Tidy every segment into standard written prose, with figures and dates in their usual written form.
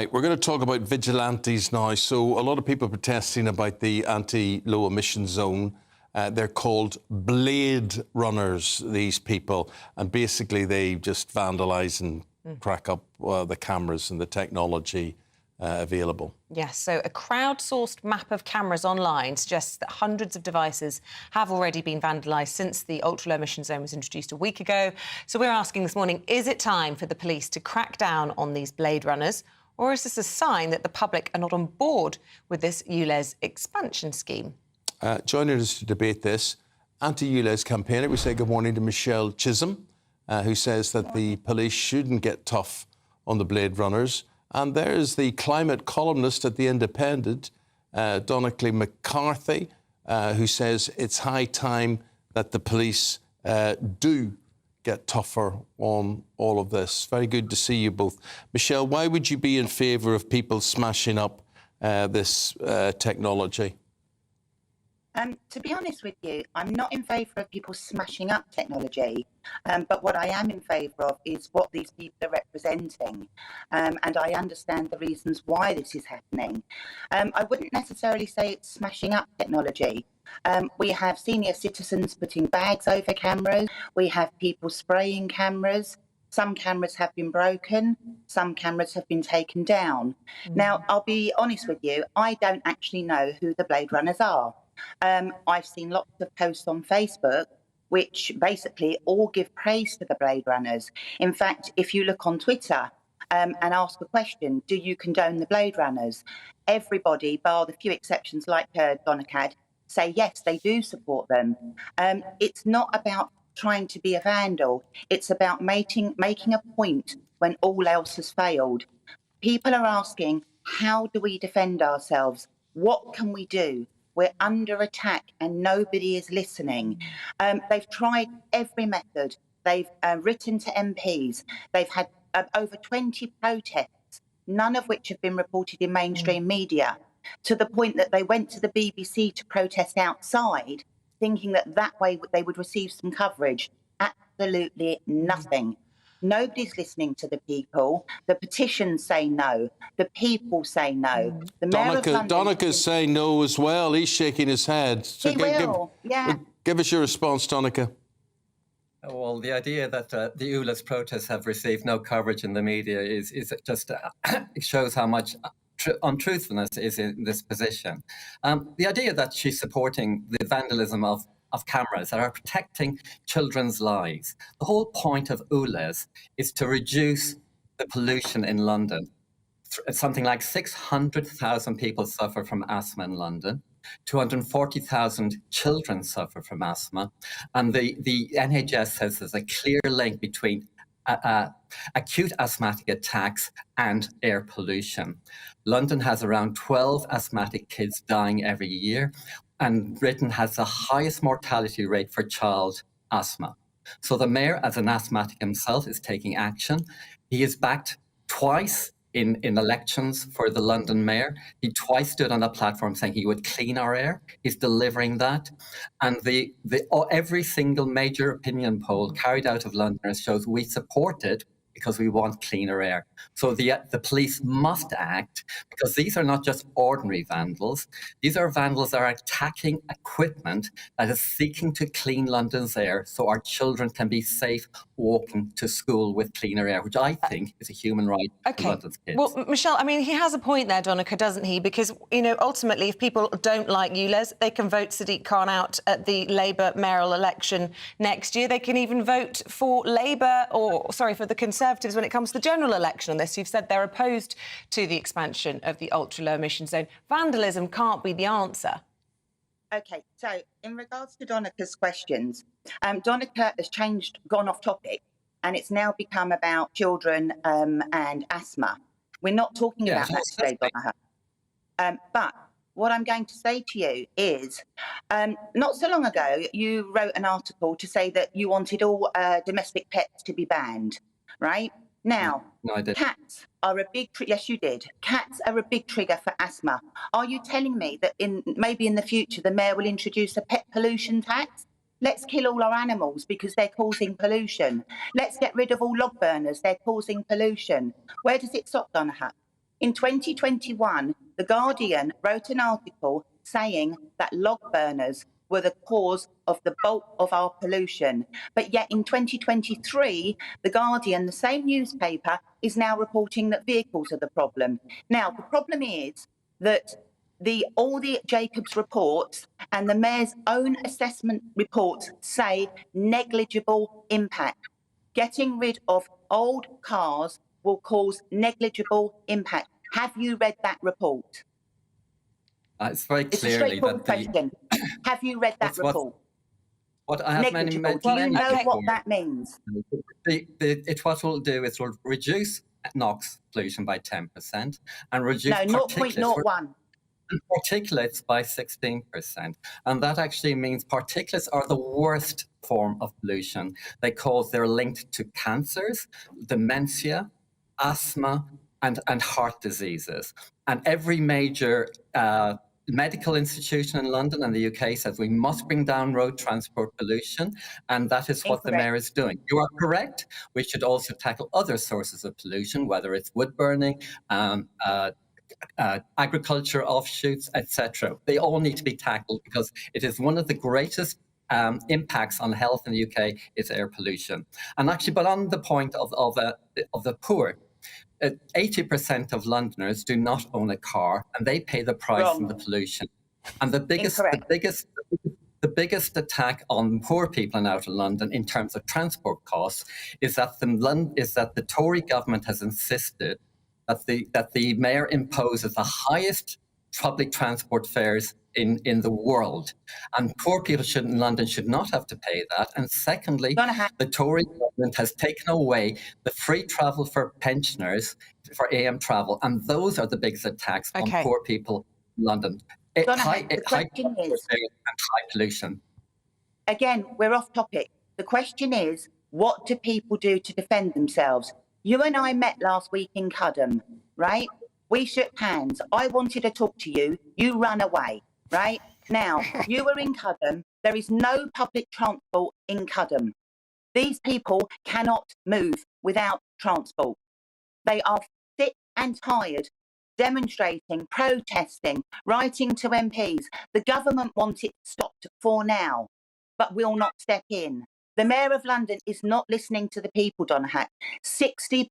Right, we're going to talk about vigilantes now. So a lot of people protesting about the anti-low emission zone. They're called blade runners, these people. And basically they just vandalise and crack up the cameras and the technology available. Yes, so a crowdsourced map of cameras online suggests that hundreds of devices have already been vandalised since the ultra-low emission zone was introduced a week ago. So we're asking this morning, is it time for the police to crack down on these blade runners? Or is this a sign that the public are not on board with this ULEZ expansion scheme? Joining us to debate this, anti-ULEZ campaigner, we say good morning to Michelle Chisholm, who says that the police shouldn't get tough on the blade runners. And there's the climate columnist at The Independent, Donnacha McCarthy, who says it's high time that the police do get tougher on all of this. Very good to see you both. Michelle, why would you be in favour of people smashing up this technology? To be honest with you, I'm not in favour of people smashing up technology, but what I am in favour of is what these people are representing, and I understand the reasons why this is happening. I wouldn't necessarily say it's smashing up technology. We have senior citizens putting bags over cameras, we have people spraying cameras. Some cameras have been broken, some cameras have been taken down. Now, I'll be honest with you, I don't actually know who the blade runners are. I've seen lots of posts on Facebook which basically all give praise to the blade runners. In fact, if you look on Twitter and ask a question, do you condone the blade runners? Everybody, bar the few exceptions like Donnacha, say yes, they do support them. It's not about trying to be a vandal. It's about making a point when all else has failed. People are asking, how do we defend ourselves? What can we do? We're under attack and nobody is listening. They've tried every method. They've written to MPs. They've had over 20 protests, none of which have been reported in mainstream media, to the point that they went to the BBC to protest outside, thinking that that way they would receive some coverage. Absolutely nothing. Nobody's listening to the people. The petitions say no. The people say no. The Mayor of London... Donnacha's saying no as well. He's shaking his head. So give us your response, Donnacha. Well, the idea that the ULEZ protests have received no coverage in the media is just it shows how much untruthfulness is in this position. The idea that she's supporting the vandalism of cameras that are protecting children's lives. The whole point of ULEZ is to reduce the pollution in London. Something like 600,000 people suffer from asthma in London. 240,000 children suffer from asthma. And the NHS says there's a clear link between acute asthmatic attacks and air pollution. London has around 12 asthmatic kids dying every year, and Britain has the highest mortality rate for child asthma. So the mayor, as an asthmatic himself, is taking action. He is backed twice in elections for the London mayor. He twice stood on a platform saying he would clean our air. He's delivering that. And every single major opinion poll carried out of Londoners shows we support it because we want cleaner air. So the police must act, because these are not just ordinary vandals. These are vandals that are attacking equipment that is seeking to clean London's air so our children can be safe walking to school with cleaner air, which I think is a human right for London's kids. Well, Michelle, I mean, he has a point there, Donnacha, doesn't he? Because, you know, ultimately, if people don't like ULEZ, they can vote Sadiq Khan out at the Labour mayoral election next year. They can even vote for Labour, for the Conservatives when it comes to the general election on this. You've said they're opposed to the expansion of the ultra-low emission zone. Vandalism can't be the answer. OK, so in regards to Donnacha's questions, Donnacha has gone off topic, and it's now become about children and asthma. We're not talking about that today, Donnacha. But what I'm going to say to you is, not so long ago, you wrote an article to say that you wanted all domestic pets to be banned, right? Now, no, I didn't. Cats are a big yes, you did. Cats are a big trigger for asthma. Are you telling me that maybe in the future the mayor will introduce a pet pollution tax? Let's kill all our animals because they're causing pollution. Let's get rid of all log burners. They're causing pollution. Where does it stop, Donnacha? In 2021, The Guardian wrote an article saying that log burners were the cause of the bulk of our pollution. But yet in 2023, The Guardian, the same newspaper, is now reporting that vehicles are the problem. Now, the problem is that all the Jacobs reports and the Mayor's own assessment reports say negligible impact. Getting rid of old cars will cause negligible impact. Have you read that report? It's very It's a clearly straightforward that the question. Have you read that report? what I have many, Negligible. many, Do you know many what that means? what it will do is will reduce NOx pollution by 10% and reduce No, particulates 0.01. particulates by 16%. And that actually means particulates are the worst form of pollution because they're linked to cancers, dementia, asthma, and heart diseases. And every major medical institution in London and the UK says we must bring down road transport pollution, and that is what the Mayor is doing. You are correct. We should also tackle other sources of pollution, whether it's wood burning, agriculture offshoots, etc. They all need to be tackled because it is one of the greatest impacts on health in the UK is air pollution. And actually, but on the point of the poor, 80% of Londoners do not own a car, and they pay the price from the pollution. And the biggest attack on poor people in outer London in terms of transport costs is that the Tory government has insisted that the Mayor imposes the highest public transport fares in the world, and poor people in London should not have to pay that. And secondly, the Tory government has taken away the free travel for pensioners for AM travel, and those are the biggest attacks on poor people in London. High pollution. Again, we're off topic. The question is, what do people do to defend themselves? You and I met last week in Cudham, right? We shook hands. I wanted to talk to you. You ran away, right? Now, you were in Cudham. There is no public transport in Cudham. These people cannot move without transport. They are sick and tired, demonstrating, protesting, writing to MPs. The government wants it stopped for now, but will not step in. The Mayor of London is not listening to the people, Donna Hack. 66%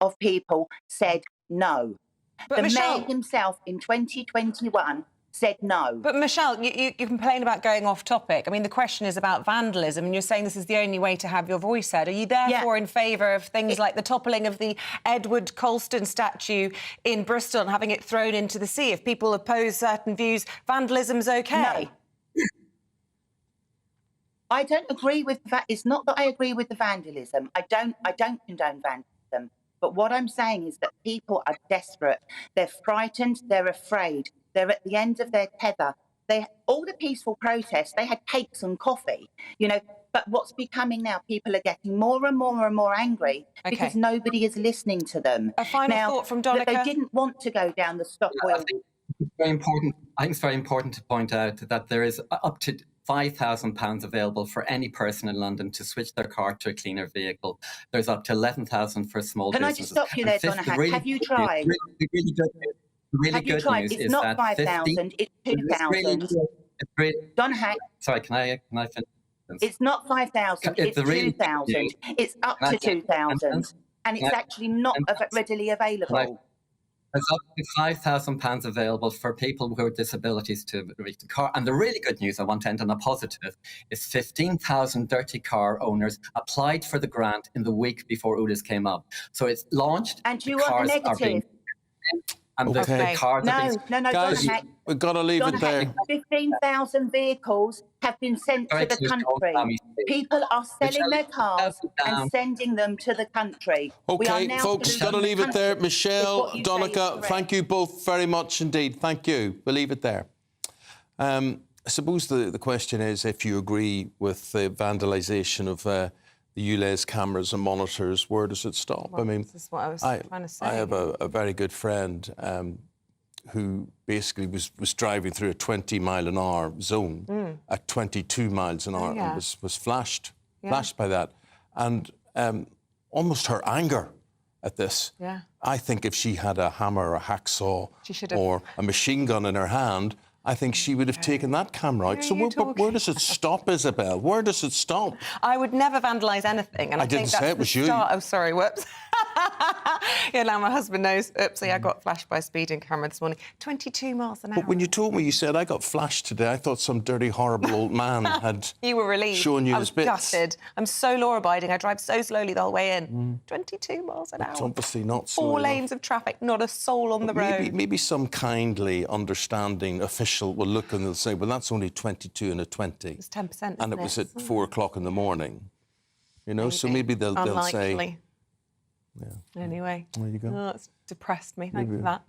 of people said no. But Michelle, Mayor himself in 2021 said no. But Michelle, you complain about going off topic. I mean, the question is about vandalism, and you're saying this is the only way to have your voice heard. Are you therefore in favour of things like the toppling of the Edward Colston statue in Bristol and having it thrown into the sea? If people oppose certain views, vandalism's OK? No. I don't agree with that. It's not that I agree with the vandalism. I don't condone vandalism. But what I'm saying is that people are desperate. They're frightened. They're afraid. They're at the end of their tether. All the peaceful protests, they had cakes and coffee, you know. But what's becoming now, people are getting more and more and more angry because nobody is listening to them. A final thought from Donica. They didn't want to go down the stop oil. I think it's very important to point out that there is up to £5,000 available for any person in London to switch their car to a cleaner vehicle. There's up to 11,000 for small businesses. Can I just stop you there, Donna Hack? Have you tried? Really good news it's not 5,000, it's 2,000. Donna Hack. Sorry, can I finish? It's not 5,000, it's 2,000. It's up to 2,000, and it's actually not readily available. There's up to £5,000 available for people who have disabilities to reach the car. And the really good news, I want to end on a positive, is 15,000 dirty car owners applied for the grant in the week before ULEZ came up. So it's launched. And you want the negative? And the cars no, guys, we've got to leave it there. 15,000 vehicles have been sent to the country. People are selling their cars and sending them to the country. OK, folks, got to leave it there. Michelle, Donica, thank you both very much indeed. Thank you. We'll leave it there. I suppose the question is if you agree with the vandalisation of the ULEZ cameras and monitors, where does it stop? Well, I mean, this is what I was trying to say. I have a very good friend who basically was driving through a 20-mile-an-hour zone at 22 miles an hour and was flashed by that. And almost her anger at this I think if she had a hammer or a hacksaw She should have. or a machine gun in her hand, I think she would have taken that camera out. So where does it stop, Isabel? Where does it stop? I would never vandalise anything. And I didn't think that's say it was the you. start. Oh, sorry, whoops. Yeah, now my husband knows. Oopsie, I got flashed by a speeding camera this morning. 22 miles an hour. But when you told me, you said, I got flashed today, I thought some dirty, horrible old man had You were relieved. shown you I his was bits. gutted. I'm so law-abiding. I drive so slowly the whole way in. 22 miles an hour. It's obviously not slow Four enough. lanes of traffic, not a soul on the road. Maybe some kindly understanding official will look and they'll say, well, that's only 22 and a 20. It's 10%, And it was at 4 o'clock in the morning. You know, so maybe they'll say... Unlikely. Yeah. Anyway. There you go. Oh, it's depressed me. Thank you for that.